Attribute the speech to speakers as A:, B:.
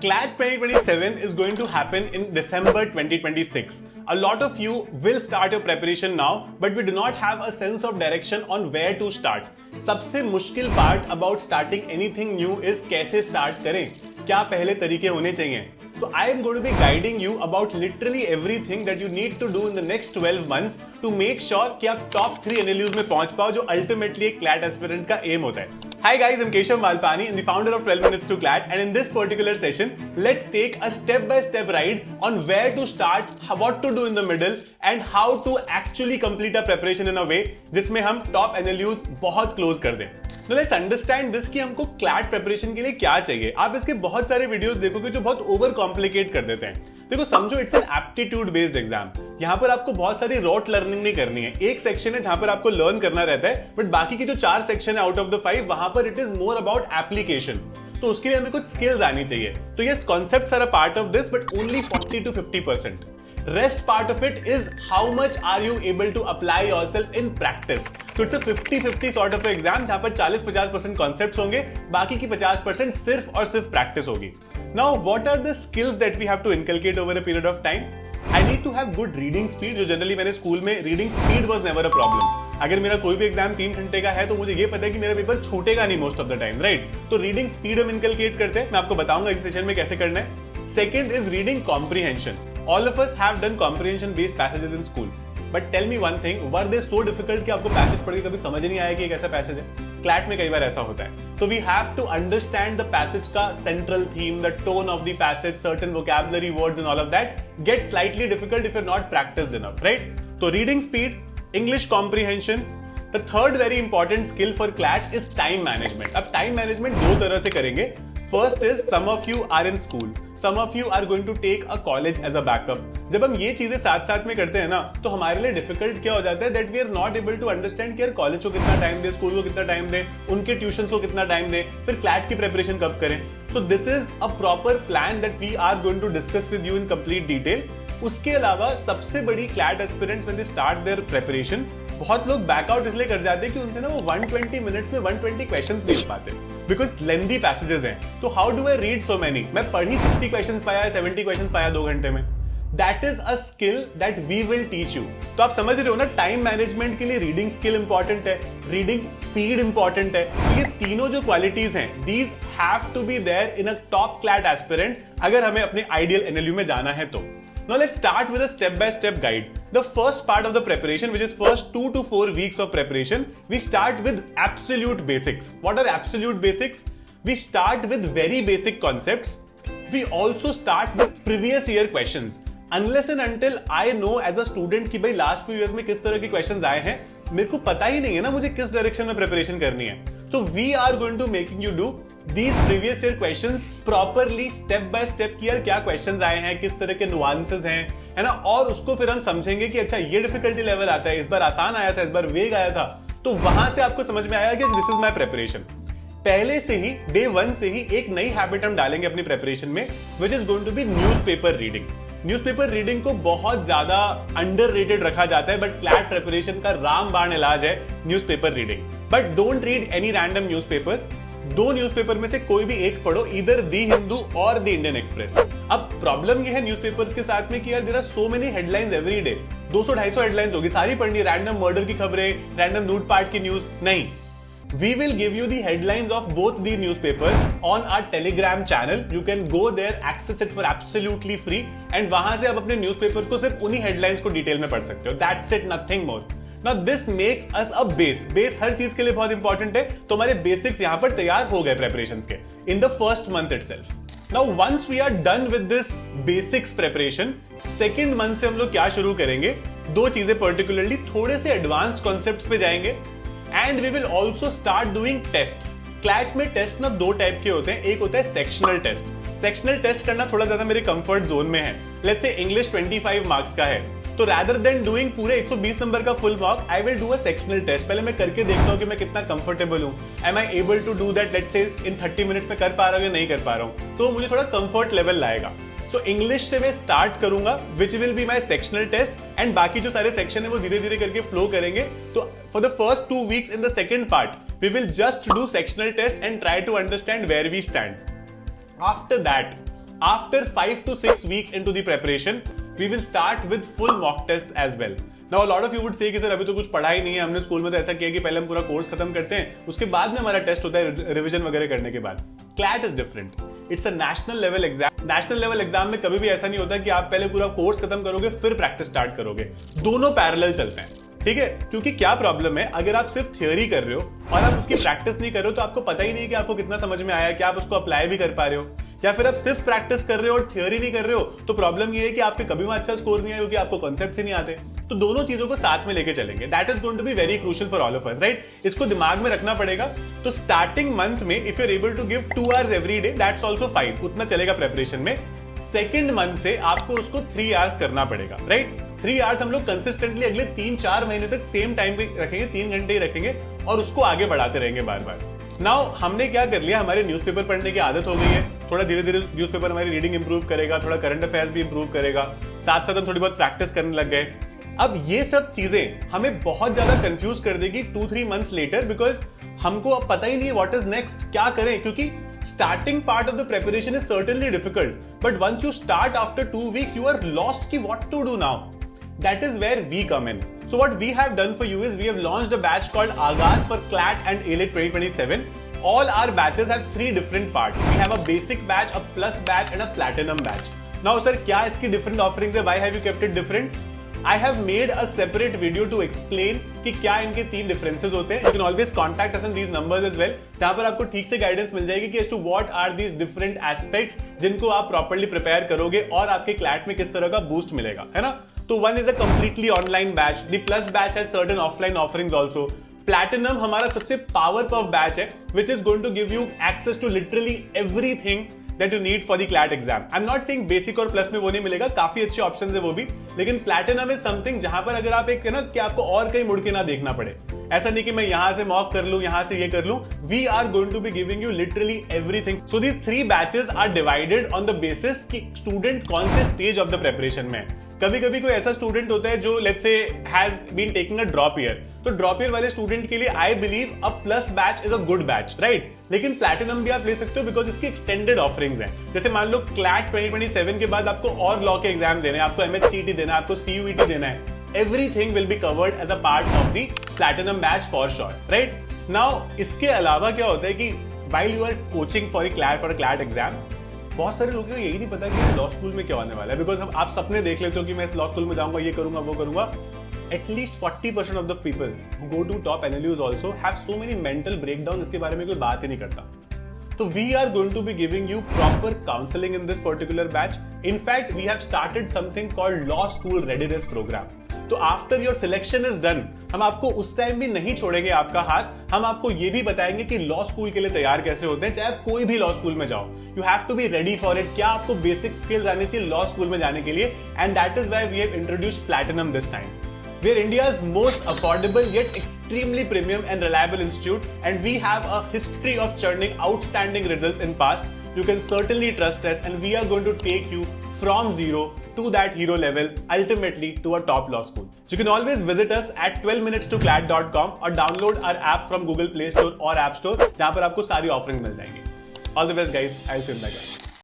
A: CLAT 2027 is going to happen in December 2026. A lot of you will start your preparation now, but we do not have a sense of direction on where to start. सबसे मुश्किल part about starting anything new is कैसे start करें, क्या पहले तरीके होने चाहिए. So I am going to be guiding you about literally everything that you need to do in the next 12 months to make sure कि आप top 3 NLUs में पहुंच पाओ जो ultimately एक CLAT aspirant का aim होता है. Hi guys, I'm Keshav Malpani and the founder of 12 Minutes to CLAT, and in this particular session, let's take a step-by-step ride on where to start, what to do in the middle, and how to actually complete our preparation in a way जिसमें हम top NLUs बहुत close कर दें. So let's understand this कि हमको CLAT preparation के लिए क्या चाहिए. आप इसके बहुत सारे वीडियोस देखोगे जो बहुत ओवर कॉम्प्लिकेट कर देते हैं. देखो समझो it's an aptitude based exam. यहाँ पर आपको बहुत सारी रॉट लर्निंग नहीं करनी है. एक सेक्शन है जहां पर आपको लर्न करना रहता है, बट बाकी की जो 4 सेक्शन है आउट ऑफ द 5 वहां पर it is more about application. तो उसके लिए हमें कुछ स्किल्स आनी चाहिए. तो yes, concepts are a part of this, but only 40 to 50%. Rest part of it is how much are you able to apply yourself in practice. So it's a 50-50 sort of exam जहां पर 40-50% concepts होंगे, बाकी की 50% सिर्फ और सिर्फ practice होगी. Now what are the skills that we have to inculcate over a period of time? I need to have good reading speed, जो जनरली मैंने स्कूल में reading speed was never a problem. अगर मेरा कोई भी exam 3 घंटे का है तो मुझे ये पता है कि मेरा पेपर छूटेगा नहीं most of the time, right? तो रीडिंग स्पीड हम इनकलकेट करते हैं. मैं आपको बताऊंगा इस सेशन में कैसे करना है. Second is reading comprehension. All of us have done comprehension based passages in school. But tell me one thing, were they so difficult कि आपको पैसेज पढ़ के कभी समझ नहीं आया कि एक ऐसा पैसेज है? क्लैट में कई बार ऐसा होता है. तो we have to understand the passage का central theme, the tone of the passage, certain vocabulary words and all of that get slightly difficult if you're not practiced enough, right? तो reading speed, English comprehension. The third very important skill for CLAT is time management. अब time management दो तरह से करेंगे. First is some of you are in school. Some of you are going to take a college as a backup. जब हम ये चीजें साथ साथ में करते हैं ना, तो हमारे लिए डिफिकल्ट क्या हो जाता है that we are not able to understand कि यार कॉलेज को कितना टाइम दे, स्कूल को कितना टाइम दे, उनके ट्यूशंस को कितना टाइम दे, फिर क्लैट की प्रिपरेशन कब करें. So this is a proper plan that we are going to discuss with you in complete detail. उसके अलावा सबसे बड़ी CLAT aspirants when they start their preparation, बहुत लोग बैकआउट इसलिए कर जाते हैं कि उनसे ना वो 120 मिनट्स में 120 क्वेश्चंस नहीं हो पाते बिकॉज लेंथी पैसेजेस हैं. तो how do I read so many? मैं पढ़ी 60 क्वेश्चंस पाया, 70 क्वेश्चंस पाया 2 घंटे में. That is a skill that we will teach you. तो आप समझ रहे हो ना, टाइम मैनेजमेंट के लिए रीडिंग स्किल इंपॉर्टेंट है, रीडिंग स्पीड इंपॉर्टेंट है. तो ये तीनों जो क्वालिटीज हैं, these have to be there in a top CLAT aspirant अगर हमें अपने आइडियल एनएलयू में जाना है तो. Now let's start with a step-by-step guide. The first part of the preparation, which is first 2 to 4 weeks of preparation, we start with absolute basics. What are absolute basics? We start with very basic concepts. We also start with previous year questions. Unless and until I know as a student कि भाई last few years में किस तरह के questions आए हैं, मेरे को पता ही नहीं है ना मुझे किस डायरेक्शन में प्रिपरेशन करनी है. तो we are going to making you do these previous year questions properly step by step कि यार क्या questions आए हैं, किस तरह के nuances हैं, है ना. और उसको फिर हम समझेंगे कि अच्छा ये difficulty level आता है, इस बार आसान आया था, इस बार वेग आया था. तो वहां से आपको समझ में आया कि this is my preparation. पहले से ही डे 1 से ही एक नई हैबिट हम डालेंगे अपनी प्रिपरेशन में, which is going to be newspaper reading. Newspaper reading को बहुत ज्यादा अंडररेटेड रखा जाता है, बट क्लैट प्रिपरेशन का रामबाण इलाज है newspaper reading. But don't read any random newspaper. 2 newspaper में से कोई भी एक पढ़ो, इधर दी हिंदू और दी इंडियन एक्सप्रेस. अब प्रॉब्लम ये है न्यूज़पेपर्स के साथ में कि यार there are so many headlines every day. 200-250 headlines होगी, सारी पढ़नी है. रैंडम मर्डर की खबरें, रैंडम लूटपाट की न्यूज नहीं. We will give you the headlines of both the newspapers on our Telegram channel. You can go there, access it for absolutely free, and वहां से आप अपने न्यूज़पेपर को सिर्फ उन्हीं हेडलाइंस को डिटेल में पढ़ सकते हो. That's it, nothing more. Now this makes us a base. Base हर चीज के लिए बहुत इंपॉर्टेंट है. तो हमारे बेसिक्स यहाँ पर तैयार हो गए प्रिपरेशंस के in the first month itself. Now once we are done with this basics preparation, second month से हम लोग क्या शुरू करेंगे? 2 चीजें पर्टिकुलरली, थोड़े से एडवांस कॉन्सेप्ट्स पे जाएंगे. And we will also start doing tests. CLAT में टेस्ट ना 2 टाइप के होते हैं. एक होता है सेक्शनल टेस्ट. सेक्शनल टेस्ट करना थोड़ा ज्यादा मेरे कंफर्ट जोन में है. लेट्स से इंग्लिश 25 मार्क्स का है, तो rather than doing पूरे 120 नंबर का full mark, I will do a sectional test. पहले मैं करके देखता हूँ कि मैं कितना कंफर्टेबल हूँ. Am I able to do that? Let's say in 30 minutes में कर पा रहा हूँ या नहीं कर पा रहा हूँ, तो मुझे थोड़ा कंफर्ट लेवल लाएगा. सो इंग्लिश से मैं स्टार्ट करूंगा, which will be my sectional test, and बाकी जो सारे सेक्शन है वो धीरे धीरे करके फ्लो करेंगे. तो for the first 2 weeks in the second part we will just do sectional test and try to understand where we stand. After that After 5 to 6 weeks into the preparation, we will start with full mock tests as well. Now a lot of you would say कि sir अभी तो कुछ पढ़ा ही नहीं है, हमने school में तो ऐसा किया कि पहले हम पूरा कोर्स खत्म करते हैं, उसके बाद में हमारा टेस्ट होता है रिवीजन वगैरह करने के बाद. CLAT is different. It's a national level exam. National level exam में कभी भी ऐसा नहीं होता कि आप पहले पूरा कोर्स खत्म करोगे फिर प्रैक्टिस स्टार्ट करोगे. दोनों पैरेलल चलते हैं. ठीक है, क्योंकि क्या प्रॉब्लम है, अगर आप सिर्फ थियोरी कर रहे हो और आप उसकी प्रैक्टिस नहीं कर रहे हो तो आपको पता ही नहीं कि आपको कितना समझ में आया, क्या आप उसको अप्लाई भी कर पा रहे हो. या फिर आप सिर्फ प्रैक्टिस कर रहे हो और थियोरी नहीं कर रहे हो तो प्रॉब्लम ये है कि आपके कभी भी अच्छा स्कोर नहीं आया क्योंकि आपको कॉन्सेप्ट्स ही नहीं आते. तो दोनों चीजों को साथ में लेके चलेंगे. That is going to be very crucial for all of us, right. इसको दिमाग में रखना पड़ेगा. तो स्टार्टिंग मंथ में if you are able to give 2 hours every day, that's also fine, उतना चलेगा प्रिपरेशन में. सेकंड मंथ से आपको उसको 3 hours करना पड़ेगा, राइट. 3 hours हम लोग कंसिस्टेंटली अगले 3-4 महीने तक सेम टाइम पे रखेंगे, 3 घंटे ही रखेंगे और उसको आगे बढ़ाते रहेंगे बार बार. नाउ हमने क्या कर लिया, हमारे न्यूज़पेपर पढ़ने की आदत हो गई है. थोड़ा धीरे धीरे न्यूज़पेपर हमारी रीडिंग इंप्रूव करेगा, थोड़ा करंट अफेयर्स भी इंप्रूव करेगा, साथ साथ हम थोड़ी बहुत प्रैक्टिस करने लग गए. अब ये सब चीजें हमें बहुत ज्यादा कंफ्यूज कर देगी 2-3 months लेटर, बिकॉज हमको अब पता ही नहीं है व्हाट इज नेक्स्ट, क्या करें. क्योंकि starting part of the preparation is certainly difficult, but once you start after 2 weeks, you are lost ki what to do now. That is where we come in. So what we have done for you is we have launched a batch called Aagaaz for CLAT and A-Lit 2027. All our batches have 3 different parts. We have a basic batch, a plus batch and a platinum batch. Now sir, क्या इसकी different offerings है? Why have you kept it different? I have made a separate video to explain कि क्या इनके 3 differences होते हैं. You can always contact us on these numbers as well, जहां पर आपको ठीक से गाइडेंस मिल जाएगी कि as to what are these different aspects जिनको आप properly prepare करोगे और आपके CLAT में किस तरह का boost मिलेगा, है ना. तो one is a completely online batch. The plus batch has certain offline offerings also. Platinum हमारा सबसे power puff batch है, which is going to give you access to literally everything that you need for the CLAT exam. I'm not saying basic और plus में वो नहीं मिलेगा, काफी अच्छे ऑप्शंस है वो भी, लेकिन प्लैटिनम इज समथिंग जहां पर अगर आप एक है ना कि आपको और कहीं मुड़ के ना देखना पड़े. ऐसा नहीं कि मैं यहां से मॉक कर लूं, यहां से ये कर लूं. We are going to be giving you literally everything. So these 3 batches are divided on the basis कि स्टूडेंट कौन से स्टेज ऑफ द प्रिपरेशन में. कभी कभी कोई ऐसा स्टूडेंट होता है जो let's say has been taking a drop year, तो ड्रॉप ईयर वाले स्टूडेंट के लिए I believe A plus batch is a good batch, right. लेकिन प्लैटिनम भी आप ले सकते हो बिकॉज इसकी एक्सटेंडेड ऑफरिंग्स हैं. जैसे मान लो CLAT 2027 के बाद आपको और लॉ के एग्जाम देने हैं, आपको MHCET देना है, आपको CUET देना है. Everything will be covered as a part of the platinum batch for sure, right. Now इसके अलावा क्या होता है कि while you are coaching for a CLAT exam, बहुत सारे लोगों को यही नहीं पता कि लॉ स्कूल में क्या होने वाला है. बिकॉज आप सपने देख लेते हो कि मैं लॉ स्कूल में जाऊंगा, ये करूंगा, वो करूंगा. At least 40% of the people who go to top NLUs also have so many mental breakdowns, इसके बारे में कोई बात ही नहीं करता. So we are going to be giving you proper counseling in this particular batch. In fact, we have started something called Law School Readiness Program. तो after your selection is done, हम आपको उस टाइम भी नहीं छोड़ेंगे आपका हाथ. हम आपको ये भी बताएंगे कि लॉ स्कूल के लिए तैयार कैसे होते हैं, चाहे आप कोई भी लॉ स्कूल में जाओ. You have to be ready for it. क्या आपको बेसिक स्किल्स आने चाहिए लॉ स्कूल में जाने के लिए, and that is why we have introduced platinum this time. We are India's most affordable yet extremely premium and reliable institute, and we have a history of churning outstanding results in past. You can certainly trust us, and we are going to take you from zero to that hero level, ultimately to a top law school. You can always visit us at 12minutes2clat.com or download our app from Google Play Store or App Store, जहां पर आपको सारी offering मिल जाएंगी. All the best guys, I'll see you in the next.